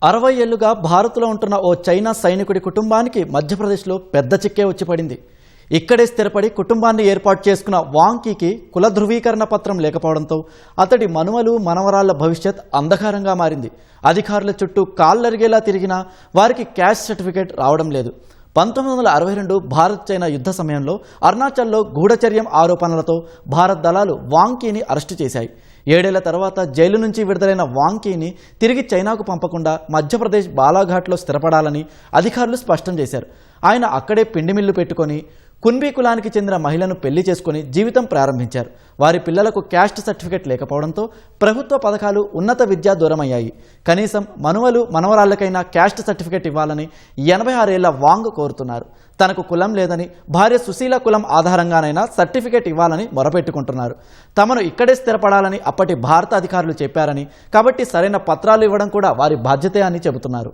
60 ఏళ్లుగా భారత్లో ఉంటున్న ఓ చైనా సైనికుడి కుటుంబానికి మధ్యప్రదేశ్లో పెద్ద చిక్కే వచ్చి పడింది. ఇక్కడే స్థిరపడి కుటుంబాన్ని ఏర్పాటు చేసుకున్న వాంకీకి కుల ధృవీకరణ పత్రం లేకపోవడంతో అతడి మనుమలు మనవరాళ్ల భవిష్యత్ అంధకారంగా మారింది. అధికారుల చుట్టూ కాళ్ళరిగేలా తిరిగినా వారికి క్యాస్ట్ సర్టిఫికేట్ రావడం లేదు. 1962 భారత్ చైనా యుద్ధ సమయంలో అరుణాచల్లో గూఢచర్యం ఆరోపణలతో భారత్ దళాలు వాంకీని అరెస్టు చేశాయి. 7 ఏళ్ల తర్వాత జైలు నుంచి విడుదలైన వాంకీని తిరిగి చైనాకు పంపకుండా మధ్యప్రదేశ్ బాలాఘాట్లో స్థిరపడాలని అధికారులు స్పష్టం చేశారు. ఆయన అక్కడే పిండి మిల్లు పెట్టుకొని కున్బీ కులానికి చెందిన మహిళను పెళ్లి చేసుకుని జీవితం ప్రారంభించారు. వారి పిల్లలకు క్యాస్ట్ సర్టిఫికేట్ లేకపోవడంతో ప్రభుత్వ పథకాలు, ఉన్నత విద్య దూరమయ్యాయి. కనీసం మనువలు మనవరాళ్లకైనా క్యాస్ట్ సర్టిఫికేట్ ఇవ్వాలని 86 ఏళ్ల వాంగ్ కోరుతున్నారు. తనకు కులం లేదని, భార్య సుశీల కులం ఆధారంగానైనా సర్టిఫికేట్ ఇవ్వాలని మొరపెట్టుకుంటున్నారు. తమను ఇక్కడే స్థిరపడాలని అప్పటి భారత అధికారులు చెప్పారని, కాబట్టి సరైన పత్రాలు ఇవ్వడం కూడా వారి బాధ్యతే అని చెబుతున్నారు.